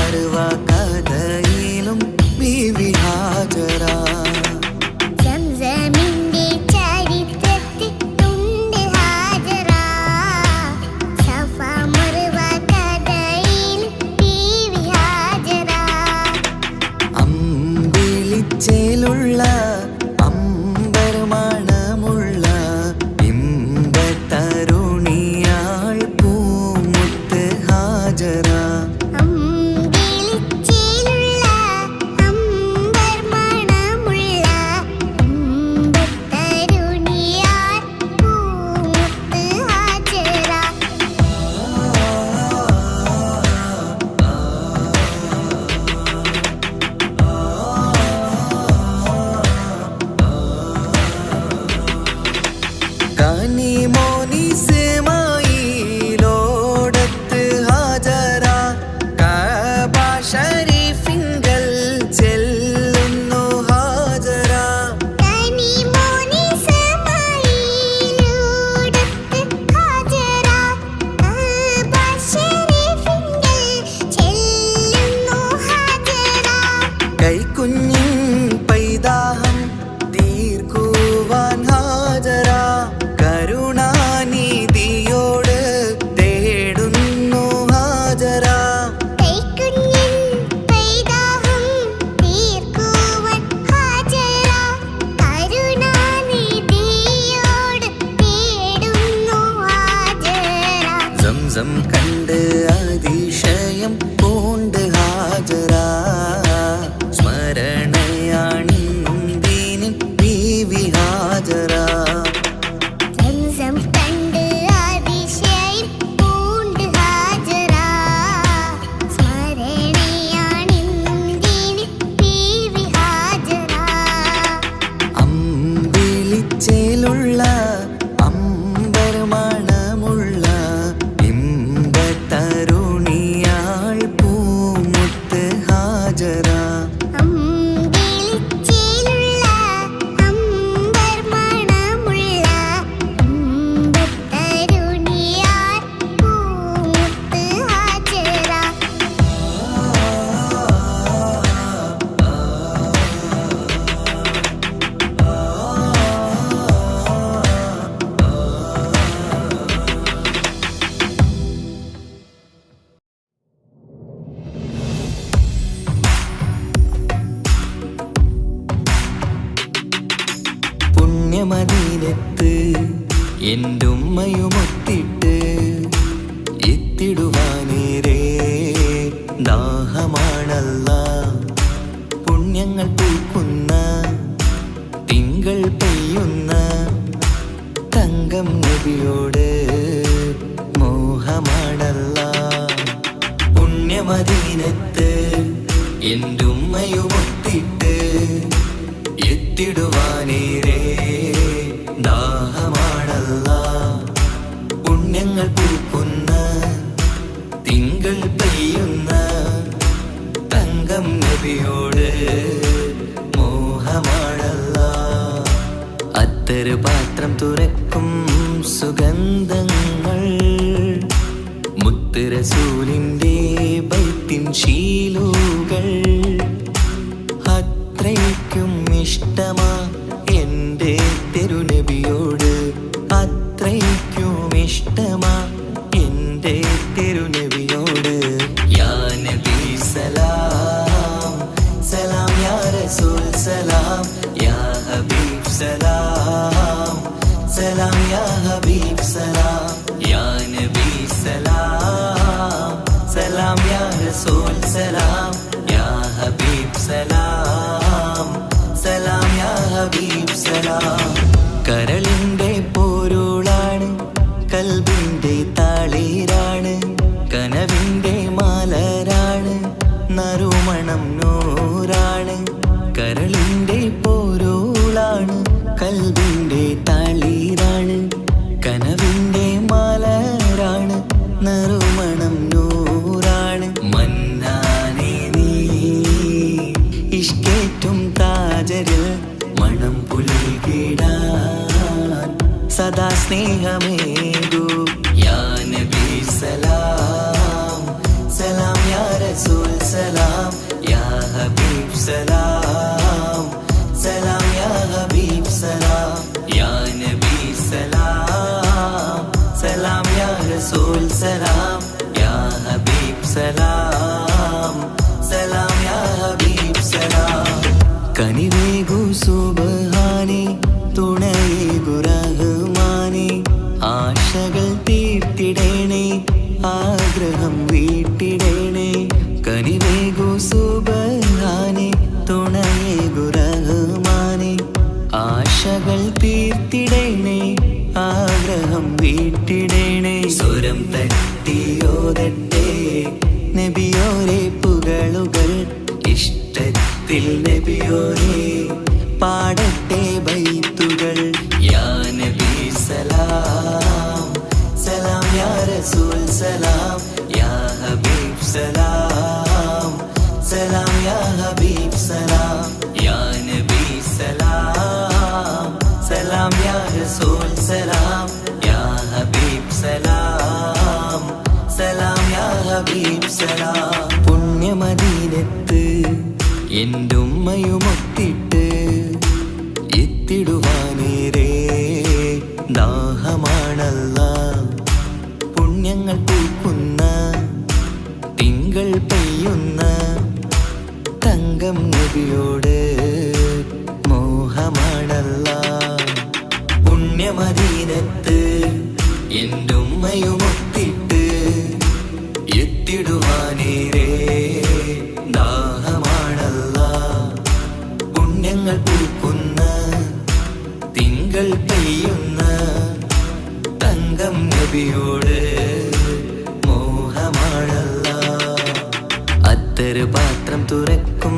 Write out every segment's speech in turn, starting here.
മറുവ കഥയിലും ബീവി ഹാജറ. അമ്പിളിച്ചേലുള്ള അമ്പർമണമുള്ള ഇമ്പത്തരുണിയാൾ പൂമുത്ത് ഹാജറ. കനിമോനിസമായിലോടത്ത് ഹാജറ. കഅബ ശരീഫിങ്കൽ ചെല്ലുന്നു ഹാജറ. കൈക്കുഞ്ഞിൻ പൈതാഹം തീർക്കുവാൻ ഹാജറ. കരുണാനിധിയോട് തേടുന്നു ഹാജറ. സംസം കണ്ട് അതിശയം പൂണ്ട് ഹാജറ. സ്മരണയാണിന്നും ദീനിൻ ബീവി ഹാജറ. അമ്പിളിച്ചേലുള്ള അമ്പർമണമുള്ള ഇമ്പത്തരുണിയാൾ പൂമുത്ത് ഹാജറ. പുണ്യമദീനത്ത് എന്റുമ്മയുമൊത്തിട്ട് എത്തിടുവാനേരെ ദാഹമാണല്ല. പുണ്യങ്ങൾ പൂക്കുന്ന തിങ്കൾ പെയ്യുന്ന തങ്കം നബിയോട് മോഹമാണല്ല. പുണ്യമദീനത്ത് എന്റുമ്മയുമൊത്തിട്ട് എത്തിടുവാനേരെ ദാഹമാണല്ല. പുണ്യങ്ങൾ പൂക്കുന്ന തിങ്കൾ പെയ്യുന്ന തങ്കം നബിയോട് മോഹമാണല്ല. അത്തറ് പാത്രം തുറക്കും സുഗന്ധങ്ങൾ മുത്ത് റസൂലിന്റെ ബൈത്തിൻ ശീലുകൾ. അത്രയ്ക്കും ഇഷ്ടമാ എൻ്റെ തിരുനബിയോട്. അത്രയ്ക്കും ഇഷ്ടമാ എൻ്റെ തിരുനബിയോട്. യാ നബി സലാം സലാം, യാ റസൂൽ സലാം, യാ ഹബീബ് സലാം സലാം, യാ ഹബീബ് സലാം, യാ നബി സലാം സലാം, യാ റസൂൽ സലാം, യാ ഹബീബ് സലാം സലാം, യാ ഹബീബ് സലാം. കരളിന്റെ പോരുളാണ്, കൽബിന്റെ താളീരാണ്, കനവിന്റെ മാലരാണ്, നറുമണം നൂറാണ്. കരളിന്റെ പോരുളാണ്, കൽബിന്റെ താളീരാണ്, കനവിന്റെ മാലരാണ്, നറുമണം നൂറാണ്. മന്നാനേ നീ ഇഷ്കേറ്റും താജരിൽ മണം പുൽകിടാൻ സദാ സ്നേഹമേകൂ. യാ നബി സലാം സലാം, യാ റസൂൽ സലാം. സലാം യാ ഹബീബ് സലാം സലാം യാ ഹബീബ് സലാം യാ നബി സലാം സലാം യാ റസൂൽ സലാം യാ ഹബീബ് സലാം സലാം യാ ഹബീബ് സലാം കനിവേഗു സുബ്ഹാനേ തുണയേകു റഹ്മാനേ ആശകൾ തീർത്തിടേണേ ആഗ്രഹം വീട്ടിടേണേ കനിവേഗു സുബ്ഹാനേ തുണയേകു റഹ്മാനേ ആശകൾ തീർത്തിടേണേ ആഗ്രഹം വീട്ടിടേണേ സ്വരം തട്ടിയോതട്ടെ നബിയോരെ പുകളുകൾ ഇഷ്ടത്തിൽ നബിയോരെ പാടട്ടെ ബൈത്തുകൾ യാ നബി സലാം സലാം യാ റസൂൽ സലാം യാ ഹബീബ് സലാം സലാം യാ ഹബീബ് സലാം യാ നബി സലാം സലാം യാ റസൂൽ സലാം യാ ഹബീബ് സലാം സലാം യാ ഹബീബ് സലാം പുണ്യമദീനത്ത് എൻ്റെ ഉമ്മയുമൊത്തിട്ട് എത്തിടുവാനേരേ ദാഹമാണല്ലാ പുണ്യങ്ങൾ പൂക്കുന്ന തിങ്കൾ പെയ്യുന്ന തങ്കം നബിയോട് മോഹമാണല്ലാ പുണ്യമദീനത്ത് എൻ്റെ ഉമ്മയുമൊത്തിട്ട് എത്തിടുവാനേരേ ദാഹമാണല്ലാ പുണ്യങ്ങൾ പൂക്കുന്ന തിങ്കൾ പെയ്യുന്ന തങ്കം നബിയോട് മോഹമാണല്ലാ അത്തറ് പാത്രം തുറക്കും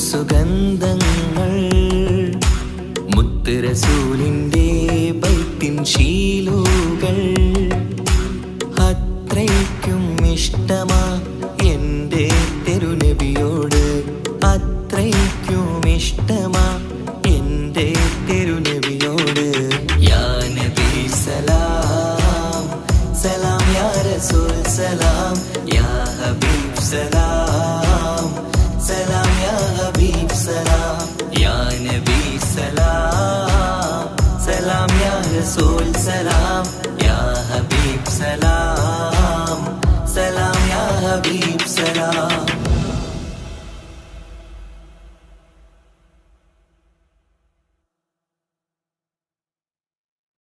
സുഗന്ധങ്ങൾ മുത്ത് റസൂലിൻ്റെ ബൈത്തിൻ ശീലുകൾ അത്രയ്ക്കും ഇഷ്ടമാ എൻ്റെ തിരുനബിയോട് അത്രയ്ക്കും ഇഷ്ടമാ എൻ്റെ തിരുനബി